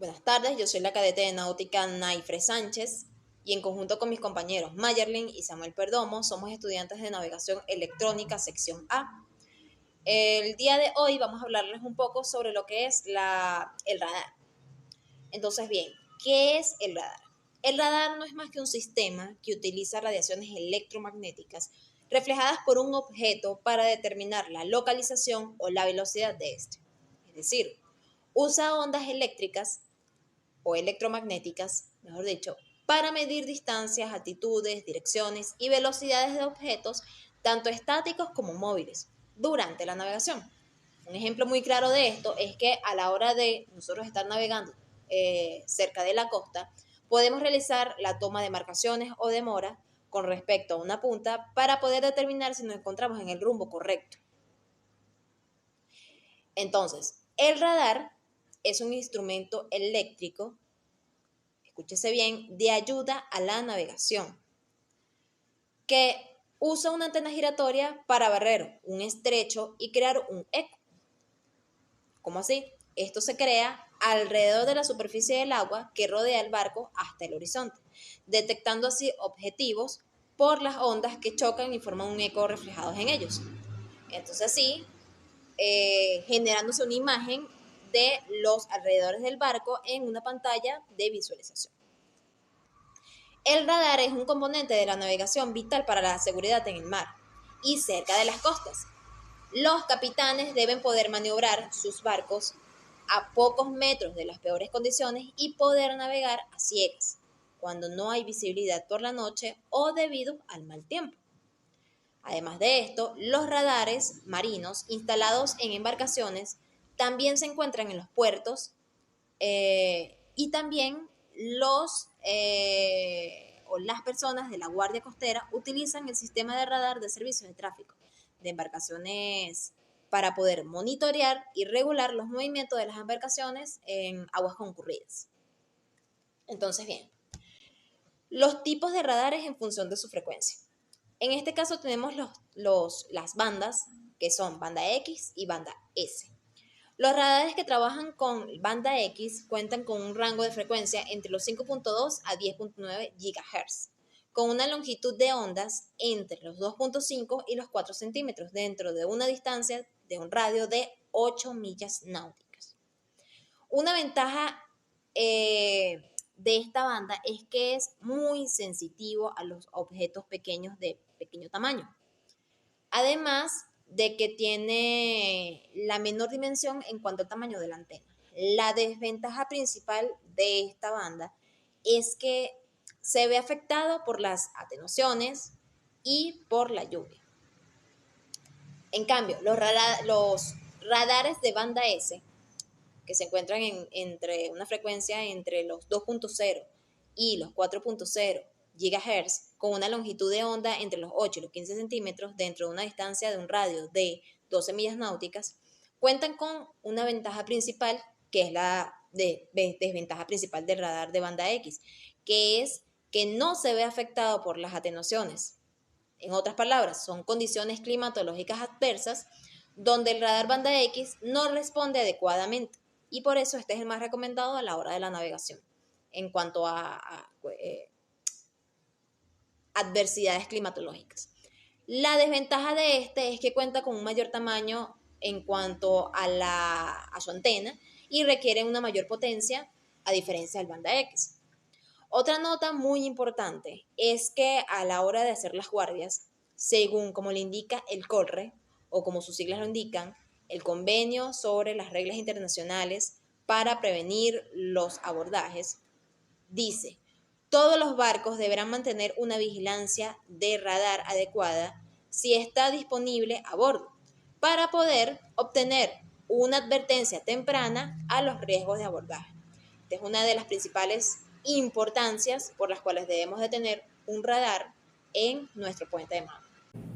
Buenas tardes, yo soy la cadete de náutica Naifre Sánchez y en conjunto con mis compañeros Mayerlin y Samuel Perdomo somos estudiantes de navegación electrónica sección A. El día de hoy vamos a hablarles un poco sobre lo que es el radar. Entonces bien, ¿qué es el radar? El radar no es más que un sistema que utiliza radiaciones electromagnéticas reflejadas por un objeto para determinar la localización o la velocidad de este. Es decir, usa ondas eléctricas o electromagnéticas, mejor dicho, para medir distancias, altitudes, direcciones y velocidades de objetos, tanto estáticos como móviles, durante la navegación. Un ejemplo muy claro de esto es que a la hora de nosotros estar navegando cerca de la costa, podemos realizar la toma de marcaciones o demora con respecto a una punta para poder determinar si nos encontramos en el rumbo correcto. Entonces, el radar es un instrumento eléctrico, escúchese bien, de ayuda a la navegación, que usa una antena giratoria para barrer un estrecho y crear un eco. ¿Cómo así? Esto se crea alrededor de la superficie del agua que rodea el barco hasta el horizonte, detectando así objetivos por las ondas que chocan y forman un eco reflejados en ellos. Entonces así, generándose una imagen de los alrededores del barco en una pantalla de visualización. El radar es un componente de la navegación vital para la seguridad en el mar y cerca de las costas. Los capitanes deben poder maniobrar sus barcos a pocos metros de las peores condiciones y poder navegar a ciegas, cuando no hay visibilidad por la noche o debido al mal tiempo. Además de esto, los radares marinos instalados en embarcaciones también se encuentran en los puertos y también o las personas de la Guardia Costera utilizan el sistema de radar de servicios de tráfico de embarcaciones para poder monitorear y regular los movimientos de las embarcaciones en aguas concurridas. Entonces, bien, los tipos de radares en función de su frecuencia. En este caso tenemos las bandas, que son banda X y banda S. Los radares que trabajan con banda X cuentan con un rango de frecuencia entre los 5.2 a 10.9 GHz, con una longitud de ondas entre los 2.5 y los 4 centímetros dentro de una distancia de un radio de 8 millas náuticas. Una ventaja de esta banda es que es muy sensitivo a los objetos pequeños de pequeño tamaño. Además de que tiene la menor dimensión en cuanto al tamaño de la antena. La desventaja principal de esta banda es que se ve afectado por las atenuaciones y por la lluvia. En cambio, los radares de banda S, que se encuentran entre una frecuencia entre los 2.0 y los 4.0 GHz, con una longitud de onda entre los 8 y los 15 centímetros dentro de una distancia de un radio de 12 millas náuticas, cuentan con una ventaja principal, que es la desventaja principal del radar de banda X, que es que no se ve afectado por las atenuaciones. En otras palabras, son condiciones climatológicas adversas donde el radar banda X no responde adecuadamente y por eso este es el más recomendado a la hora de la navegación en cuanto a adversidades climatológicas. La desventaja de este es que cuenta con un mayor tamaño en cuanto a su antena y requiere una mayor potencia a diferencia del banda X. Otra nota muy importante es que a la hora de hacer las guardias, según como le indica el COLRE, o como sus siglas lo indican, el Convenio sobre las Reglas Internacionales para Prevenir los Abordajes, dice: todos los barcos deberán mantener una vigilancia de radar adecuada si está disponible a bordo, para poder obtener una advertencia temprana a los riesgos de abordaje. Esta es una de las principales importancias por las cuales debemos de tener un radar en nuestro puente de mando.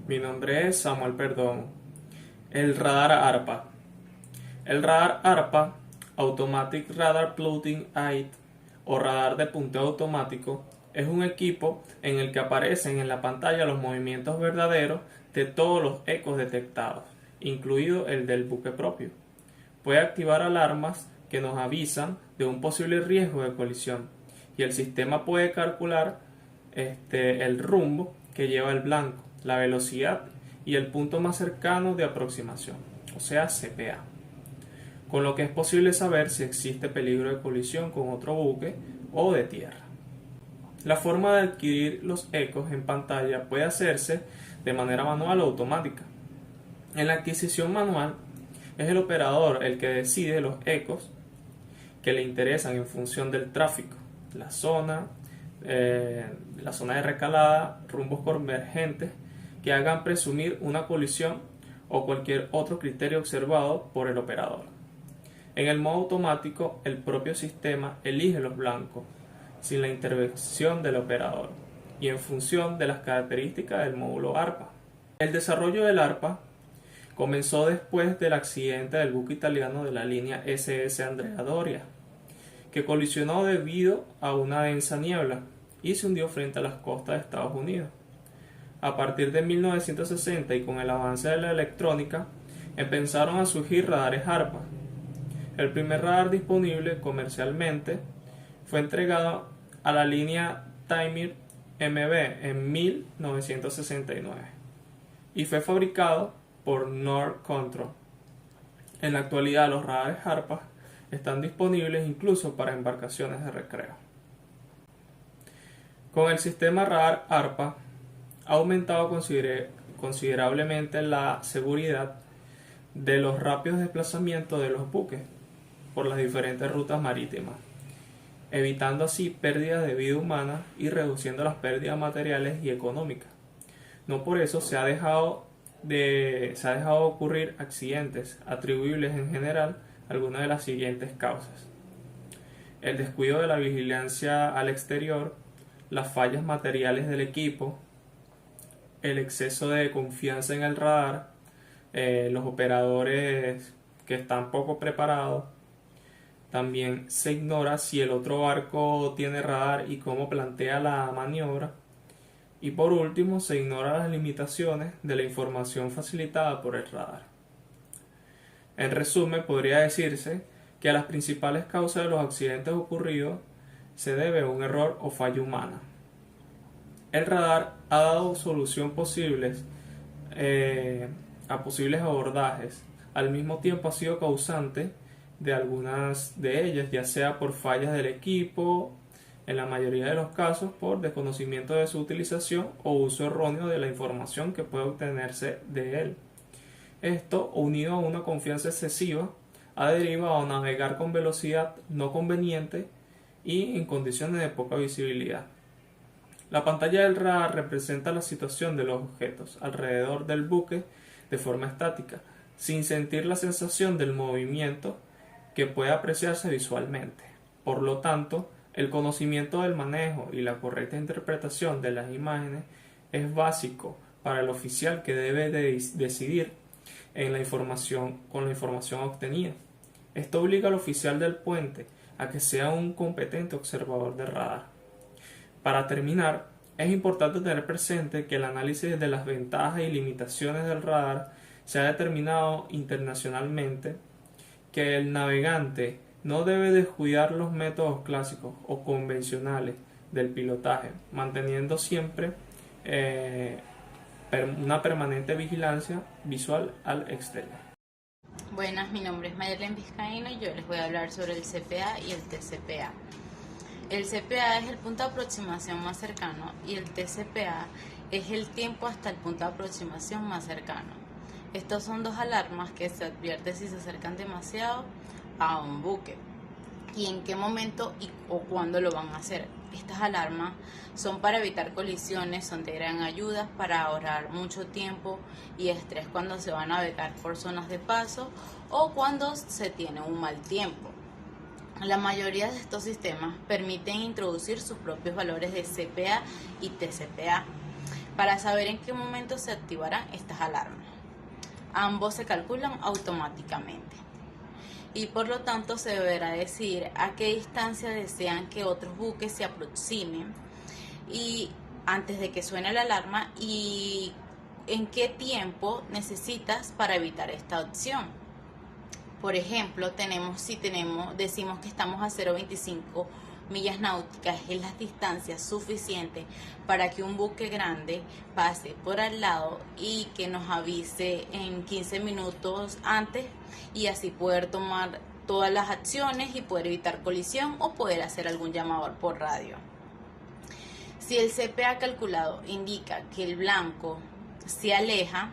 Mi nombre es Samuel Perdomo. El radar ARPA. El radar ARPA, Automatic Radar Plotting Aid, o radar de punteo automático, es un equipo en el que aparecen en la pantalla los movimientos verdaderos de todos los ecos detectados, incluido el del buque propio. Puede activar alarmas que nos avisan de un posible riesgo de colisión y el sistema puede calcular el rumbo que lleva el blanco, la velocidad y el punto más cercano de aproximación, o sea CPA, con lo que es posible saber si existe peligro de colisión con otro buque o de tierra. La forma de adquirir los ecos en pantalla puede hacerse de manera manual o automática. En la adquisición manual es el operador el que decide los ecos que le interesan en función del tráfico, la zona de recalada, rumbos convergentes que hagan presumir una colisión o cualquier otro criterio observado por el operador. En el modo automático, el propio sistema elige los blancos sin la intervención del operador y en función de las características del módulo ARPA. El desarrollo del ARPA comenzó después del accidente del buque italiano de la línea SS Andrea Doria, que colisionó debido a una densa niebla y se hundió frente a las costas de Estados Unidos. A partir de 1960 y con el avance de la electrónica, empezaron a surgir radares ARPA. El primer radar disponible comercialmente fue entregado a la línea Taimyr MB en 1969 y fue fabricado por Nord Control. En la actualidad los radares ARPA están disponibles incluso para embarcaciones de recreo. Con el sistema radar ARPA ha aumentado considerablemente la seguridad de los rápidos desplazamientos de los buques por las diferentes rutas marítimas, evitando así pérdidas de vida humana y reduciendo las pérdidas materiales y económicas. No por eso se ha dejado ocurrir accidentes atribuibles en general a algunas de las siguientes causas: el descuido de la vigilancia al exterior, las fallas materiales del equipo, el exceso de confianza en el radar, los operadores que están poco preparados. También se ignora si el otro barco tiene radar y cómo plantea la maniobra. Y por último, se ignoran las limitaciones de la información facilitada por el radar. En resumen, podría decirse que a las principales causas de los accidentes ocurridos se debe a un error o falla humana. El radar ha dado solución a posibles abordajes. Al mismo tiempo ha sido causante de algunas de ellas, ya sea por fallas del equipo, en la mayoría de los casos por desconocimiento de su utilización o uso erróneo de la información que puede obtenerse de él. Esto, unido a una confianza excesiva, ha derivado a navegar con velocidad no conveniente y en condiciones de poca visibilidad. La pantalla del radar representa la situación de los objetos alrededor del buque de forma estática, sin sentir la sensación del movimiento que puede apreciarse visualmente. Por lo tanto, el conocimiento del manejo y la correcta interpretación de las imágenes es básico para el oficial que debe decidir con la información obtenida. Esto obliga al oficial del puente a que sea un competente observador de radar. Para terminar, es importante tener presente que el análisis de las ventajas y limitaciones del radar se ha determinado internacionalmente que el navegante no debe descuidar los métodos clásicos o convencionales del pilotaje, manteniendo siempre una permanente vigilancia visual al exterior. Buenas, mi nombre es Mayerlen Vizcaíno y yo les voy a hablar sobre el CPA y el TCPA. El CPA es el punto de aproximación más cercano y el TCPA es el tiempo hasta el punto de aproximación más cercano. Estos son dos alarmas que se advierte si se acercan demasiado a un buque y en qué momento o cuándo lo van a hacer. Estas alarmas son para evitar colisiones, son de gran ayuda para ahorrar mucho tiempo y estrés cuando se va a navegar por zonas de paso o cuando se tiene un mal tiempo. La mayoría de estos sistemas permiten introducir sus propios valores de CPA y TCPA para saber en qué momento se activarán estas alarmas. Ambos se calculan automáticamente y por lo tanto se deberá decidir a qué distancia desean que otros buques se aproximen y antes de que suene la alarma y en qué tiempo necesitas para evitar esta opción. Por ejemplo, decimos que estamos a 0,25 millas náuticas, es la distancia suficiente para que un buque grande pase por al lado y que nos avise en 15 minutos antes, y así poder tomar todas las acciones y poder evitar colisión o poder hacer algún llamado por radio. Si el CPA calculado indica que el blanco se aleja,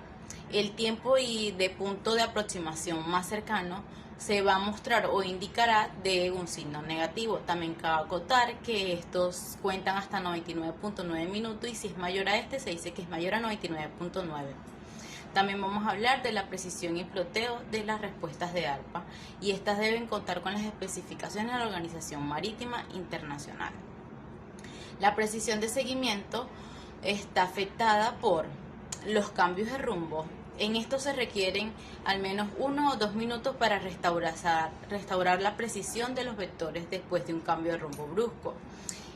el tiempo y de punto de aproximación más cercano se va a mostrar o indicará de un signo negativo. También cabe acotar que estos cuentan hasta 99.9 minutos, y si es mayor a este se dice que es mayor a 99.9. También vamos a hablar de la precisión y ploteo de las respuestas de ARPA, y estas deben contar con las especificaciones de la Organización Marítima Internacional. La precisión de seguimiento está afectada por los cambios de rumbo. En esto se requieren al menos 1 o 2 minutos para restaurar la precisión de los vectores después de un cambio de rumbo brusco.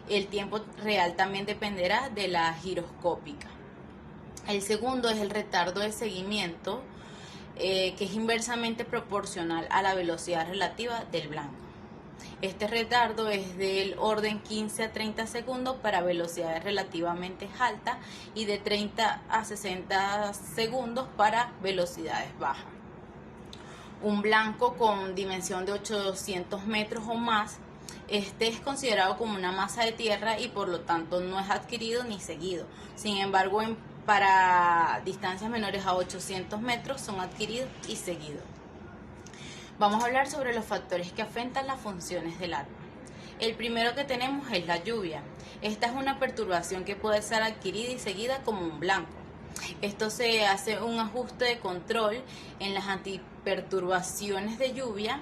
El tiempo real también dependerá de la giroscópica. El segundo es el retardo de seguimiento, que es inversamente proporcional a la velocidad relativa del blanco. Este retardo es del orden 15 a 30 segundos para velocidades relativamente altas y de 30 a 60 segundos para velocidades bajas. Un blanco con dimensión de 800 metros o más, este es considerado como una masa de tierra y por lo tanto no es adquirido ni seguido. Sin embargo, para distancias menores a 800 metros son adquiridos y seguidos. Vamos a hablar sobre los factores que afectan las funciones del ARPA. El primero que tenemos es la lluvia. Esta es una perturbación que puede ser adquirida y seguida como un blanco. Esto se hace un ajuste de control en las antiperturbaciones de lluvia,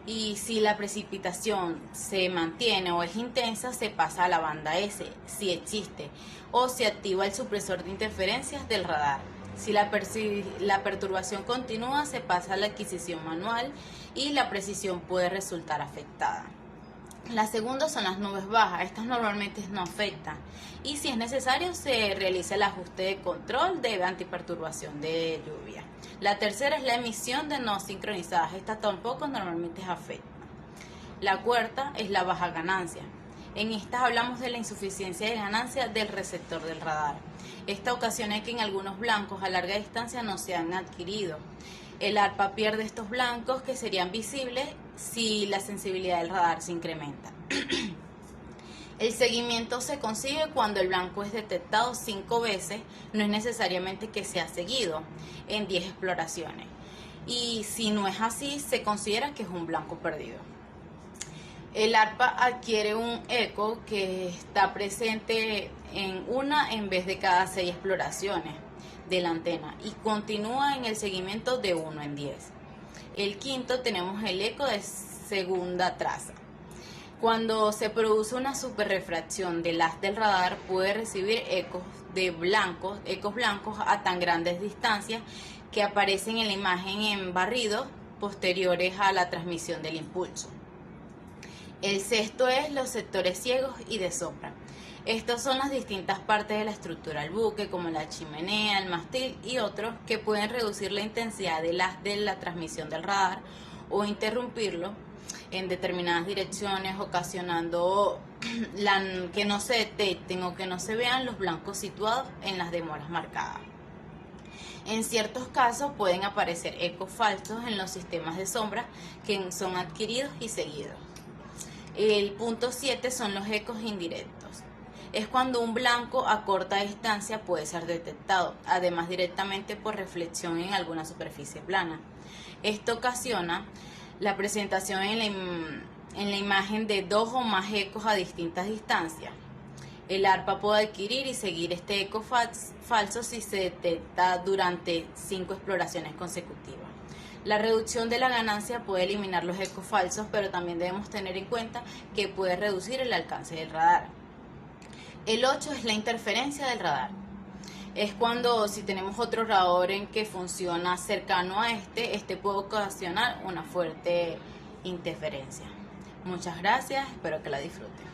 y si la precipitación se mantiene o es intensa, se pasa a la banda S, si existe, o se activa el supresor de interferencias del radar. Si la perturbación continúa, se pasa a la adquisición manual y la precisión puede resultar afectada. La segunda son las nubes bajas. Estas normalmente no afectan, y si es necesario se realiza el ajuste de control de antiperturbación de lluvia. La tercera es la emisión de no sincronizadas. Esta tampoco normalmente afecta. La cuarta es la baja ganancia. En estas hablamos de la insuficiencia de ganancia del receptor del radar. Esta ocasiona que en algunos blancos a larga distancia no se han adquirido. El ARPA pierde estos blancos que serían visibles si la sensibilidad del radar se incrementa. El seguimiento se consigue cuando el blanco es detectado 5 veces, no es necesariamente que sea seguido en 10 exploraciones. Y si no es así, se considera que es un blanco perdido. El ARPA adquiere un eco que está presente en una en vez de cada 6 exploraciones de la antena y continúa en el seguimiento de 1 en 10. El quinto tenemos el eco de segunda traza. Cuando se produce una superrefracción del haz del radar, puede recibir ecos blancos a tan grandes distancias que aparecen en la imagen en barridos posteriores a la transmisión del impulso. El sexto es los sectores ciegos y de sombra. Estas son las distintas partes de la estructura del buque, como la chimenea, el mástil y otros, que pueden reducir la intensidad del haz de la transmisión del radar o interrumpirlo en determinadas direcciones, ocasionando que no se detecten o que no se vean los blancos situados en las demoras marcadas. En ciertos casos pueden aparecer ecos falsos en los sistemas de sombra que son adquiridos y seguidos. El punto 7 son los ecos indirectos. Es cuando un blanco a corta distancia puede ser detectado, además directamente por reflexión en alguna superficie plana. Esto ocasiona la presentación en la imagen de 2 o más ecos a distintas distancias. El ARPA puede adquirir y seguir este eco falso si se detecta durante 5 exploraciones consecutivas. La reducción de la ganancia puede eliminar los ecos falsos, pero también debemos tener en cuenta que puede reducir el alcance del radar. El 8 es la interferencia del radar. Es cuando si tenemos otro radar en que funciona cercano a este puede ocasionar una fuerte interferencia. Muchas gracias, espero que la disfruten.